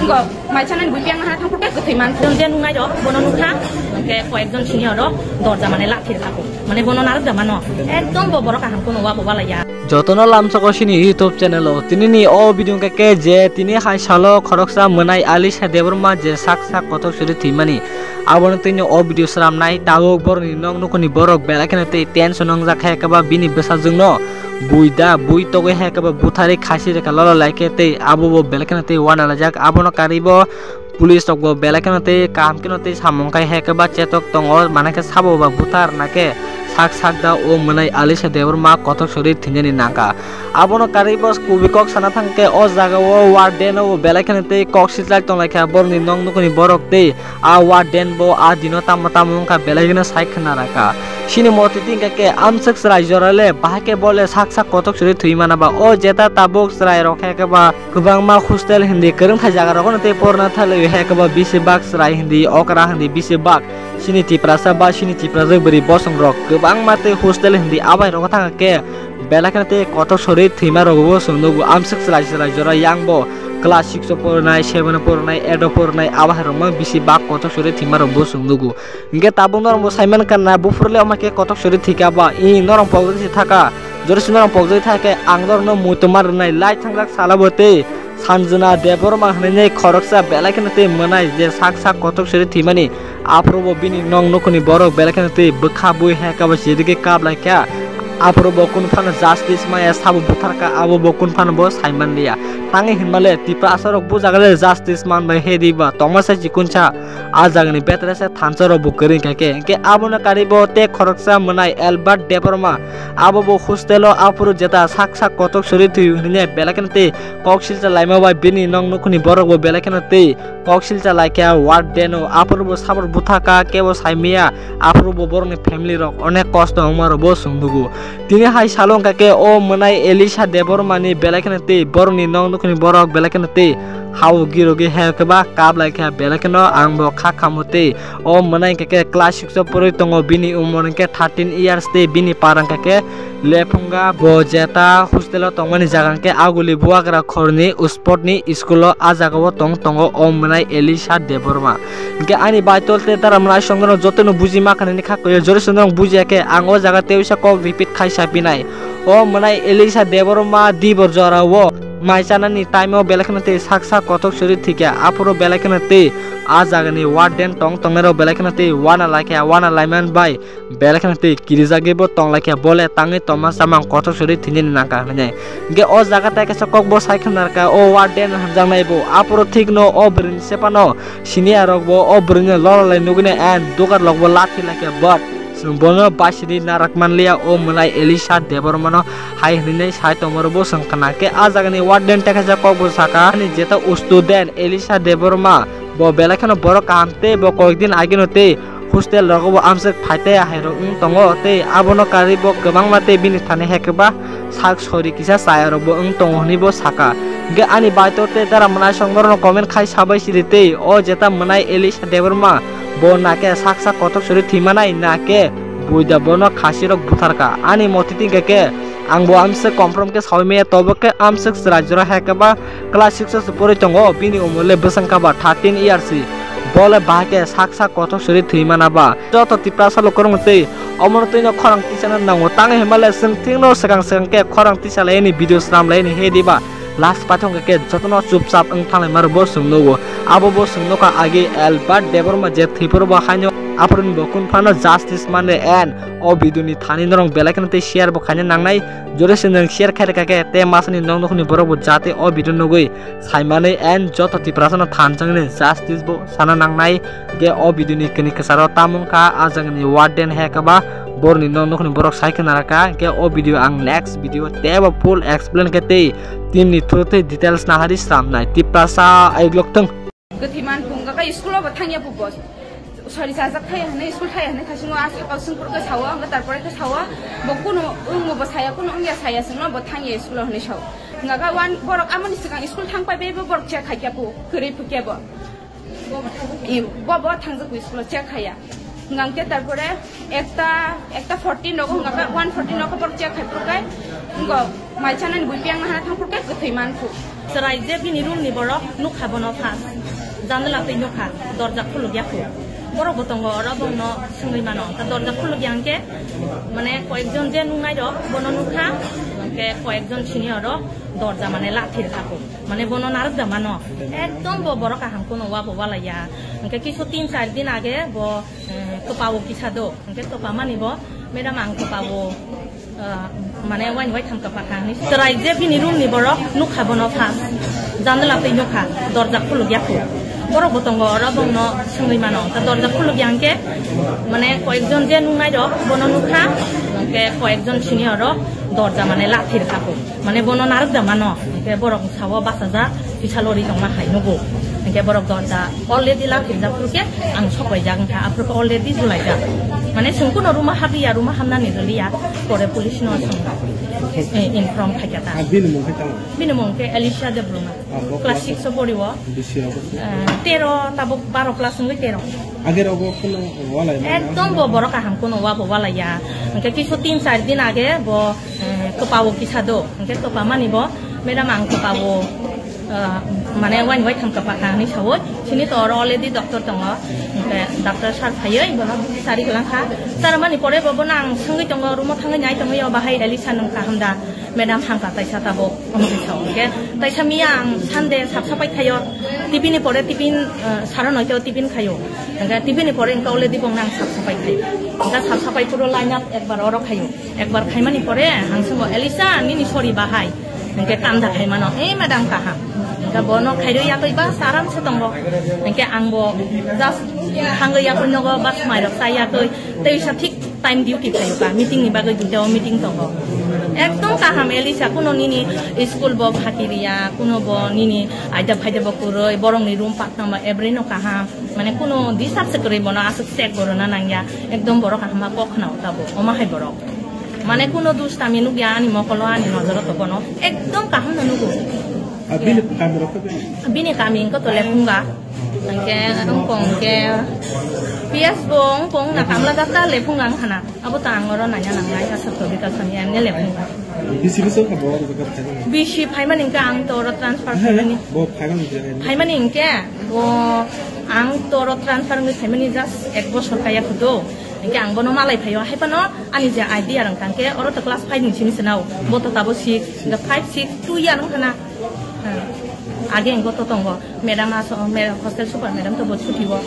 enggak macam gue piang nah tang putih ketai man pun dia nungai do bono nungha ke koekjon sini do dorja mane lathir aku mane bono narik da mano ekdom boboro kaham kono wa bobala ya যতন লামসকসিনি YouTube channel তিনি ও video কে যে তিনি high সালো খরকসা মনাই আলিশা দেবরমা যে সাক সাক কতক sorry থিমানি আবন তিনি ও video serum নাই তাও বরনি নং নকনি বরক বেলাকেনতে টেনশন নং জাখায় কাবা বিনি বেসাজুংন বুইদা বুই তগে হে কাবা বুথারে খাসি রেখা লল লাইকেতে আবো বেলাকেনতে ওয়ানালা যাক আবন কারিব পুলিশ তক বেলাকেনতে কাম কেনতে সামংকাই হে কাবা চেতক তং মানাকে সাবো বা বুথার নাকে sak sakda o manai alisha deborma kotok shori thinjani naka abono karibos kubikok sana thangke o jaga o warden o belakhanate koksijlak tonglakha borni nong nukuni borok te a warden bo a dino tamamungka belagina saikhna raka sini moti tingke amsak srai jorale bahake bole sak sak kotok shori thuimana ba o jeta tabok srai rokhake ba kubangma hostel hindi kereng tha jaga rokon te porna thale heke ba 20 bak srai hindi okra hindi 20 bak sini tiprasa ba sini tiprasa beri bosong rok kubang mate hostel hindi abai rok thangke belakhanate kotok shori thima rogbo sungnugu amsak srai jora yangbo class 6 pornai 7 pornai 8 pornai abai rok mang bisi bak kotok shori thima rogbo sungnugu inge tabung normo saiman kanna bufurle amake kotok shori thika ba I norong pogji thaka jori norong pogji thake angdor no mutumar nai lai thanglak salabote Sanjana Deborma hane khoroksa belakhanate manai je sak sak kotok shori thimani aprobo bini nong nokoni borok belakhanate bukha bui hekaba jedike kabla kya aprobo kun fan justice maya sabu butharka abo bokun fan bo saiman liya tangi hinmale tipa asarok bu jagale justice man bai hediba tomasa jikuncha a jagani betrese thansaro bukerin kake ke abona karibo te khoroksa manai Albert Deborma abo bo hostelo apuru jeta sak sak kotok shori thi hine belakhanate koksilcha laima bai bini nong nokoni borok bo belakhanate koksilcha laikya wardeno apuru bo sabur buthaka kebo saimia apuru bo borni family rok onek kosto amaro bo sungdugu তিনি high সালংকাকে ও মনাই এলিশা দেবরমানি বেলাকেনতে বরনি নং নকনি বরক বেলাকেনতে how গিরোগে হেকবা কাবলাইখা বেলাকেনো আংবো খাখামতে ও মনাই কাকে class 6 পরে তঙ্গ বিনি উমরনকে 13 years তে বিনি পারাংকাকে Lefunga বজেতা hostel তংমানি জাগানকে আগুলি বুয়াগরা খরনি স্পটনি school আ জাগাবো তং তঙ্গ ও মনাই এলিশা দেবরমা কে আনি বাইতলতে তারা মনাই সংগন যতনো বুজি মাখানি খাকয় জরে সুন্দর বুজিয়াকে আংও জাগাতে উইসা ক রিপিট খাইসা বিনাই ও মনাই এলিশা দেবরমা দিবর জরাও মাইচানানি টাইমও বেলাখানাতে সাকসা কতক শরীর থেকে আপুরো বেলাখানাতে আ জাগানি ওয়ার্ডেন টং টংনেরও বেলাখানাতে ওয়ানা লাইকা ওয়ানা লাইমান বাই বেলাখানাতে কিরিজাগেবো টং লাইকা বলে তাঙ্গে তমা সামাং কতক শরীর থিনিনি নাকা হনে গে ও জাগাতে কেসা ককবো সাইখানারকা ও ওয়ার্ডেন হামজাংনাইবো আপুরো ঠিকনো ও ব্রিন সেপানো সিনিয়া রকবো ও ব্রিন লরলাই নুগনে এন্ড দুগার লগবো লাথি লাইকা but bono basiri narakmanlia o mulai Elisha Debormano hai hine sai tomorbo sangkana ke ajagani warden tekaja kokbo saka ni jeta student Elisha Deborma bo belakhano boro kamte bo koikdin aginote hostel rogobo amsak phaite hairo tongo te abono karibo gobang mate bini thane hekba sak sori kisa sayarbo tongo bo saka ge ani baitote dara manai songorno comment khai sabai sirite o jeta manai Elisha Deborma bo nake sak sak kotok sori thimanai nake buida bono khasirok butharka ani motiti geke angbo amse confirm ke saime toboke amse rajra hekaba class 6 pore tongo bini umole besangka ba 13 years bole bahake sak sak kotok sori thimana ba joto tiprasa lokormte omortino khorang tisana nango tang hemale singthingno sakang ke khorang tisala ni video sram laini hediba last pathong ke jotono chupchap angthangai marbo sungnogo abo bo sungnoka age Albert Deborma je thipor ba khanyo apron bokun phano justice mane en o biduni thani norong belakanate share bo khanya nangnai jore senang share khaire kake te masani nong nokni borobo jate o bidun nogoi saimane en joto tiprasana thanjangne justice bo sana nangnai ge o biduni kini kesaro tamungka ajangni warden hekaba borni nong nokni borok saikanaraka ge o video ang next video teba full explain kate timni throte details na hari samnai tiprasa aiglok tang gothiman punga ka school ba thangya bu bos sorry sajak thai hane school thai hane khasingo a sakal sungpur ka sawa anga tarpore ka sawa bokuno mo ba saya kuno anga saya sungno ba thangya school hane saw ngaga wan borok amani sikang school thang pai be borok che khaikya pu kri phukya bo bo thangja ku school che khaya ngangke tarpore ekta 14 nogo ngaga 114 nogo borok che khai purkai ngo maichanan buipiang na thang purkai kuthaiman pu serai je bini room ni borok nuk habono pas janela pe nukha dorja khulu gyaku borok botongo ora bongno sungri mano ta dorja khulu gyangke mane koyekjon je nungai ro bono nukha ke koyekjon senior ro dorja mane lathir thako mane bono narak da mano ekdom bo borok aham kono wa bo wala ya ke kisu 3-4 din age bo topawo kisado ke topamani bo madam ang topawo মানে Y থামকা পাখানি সেরাই যে বিনি room নি বড় nuk habono pas janela pe nukha dorja khulu gyaku borok botongo ora bongno sungri mano ta dorja khulu gyangke mane koyekjon je nungai ro bono nukha ke koyekjon senior ro dorja mane lathir thako mane bono narak da mano ke borok sawo basaja pichalori tongma hainogo ke borok dorja already lathir da purke ang sokai jang tha apurko already julai ja মানে সম্পূর্ণ রুমা হাবিয়া রুমা হামনা নিদলিয়া পরে police ন সঙ্গ inform থাকাতা বিনমংকে Elisha de Bruna class 6 পড়িব 13 তাবো 12 class সঙ্গে 13 আগের অব কোন ওয়ালাই একদম বড় কাহাম কোন ওয়া ওয়ালায়া কে কিছু 3-4 দিন আগে ব তোপাও কিসাদো কে তোপা মানিব মেডাম আং তোপাও মানে Y থামকা পাখানি সাwo sini to already doctor tongo doctor sar phayoi bono sari gelangkha tarmani pore bobo nang sangi tongo rumo thangai nyai tongo yo bahai elisa nang ka hamda madam hangka taisa tabo omoki saw ke taisa miang sande sapsapai khayo tipini pore tipin saron hoito tipin khayo anga tipini pore engka already bong nang sapsapai khayo anga sapsapai puro line up ekbar oro khayo ekbar khaimani pore hangsungo elisa nini sori bahai engke kamda khaimano madam kaha ga bono khaido ya koi ba saram se tongbo engke angbo just hangga ya kun nogo bas mai rok saya koi tei sa thik time duty khayo ka meeting ni bagoi duta meeting tongbo ekdom kaham elisa kuno nini school bo phakiriya kuno bo nini aida phaida bo kuroi borong ni room pat number every no kaham mane kuno disap se kore bono asuk check borona nangya ekdom boro kahama kokhna utabo oma hai borok মানে কোনো দুষ্টামি নুগিয়া আনি মকলো আনি নজরত বনো একদম কাহাম নুগু bini kami ko tole punga ke angkong ke pias bong na kamla data le punga khana abo tangoro nanya nangai asap to bita sami ane le punga bisi phaimani ka ang toro transfer phaimani phaimani ke bo ang toro transfer ngi phaimani just 1 বছর kaya khudo engke ang bono malai phayo haipano ani ja idea rang tangke oro to class 5 ni chini senau boto tabo 6 ga 5 6 2 year khana आगे इनको तो तंगो madam आसो मेरा hostel super madam तो बहुत छुट्टी हुआ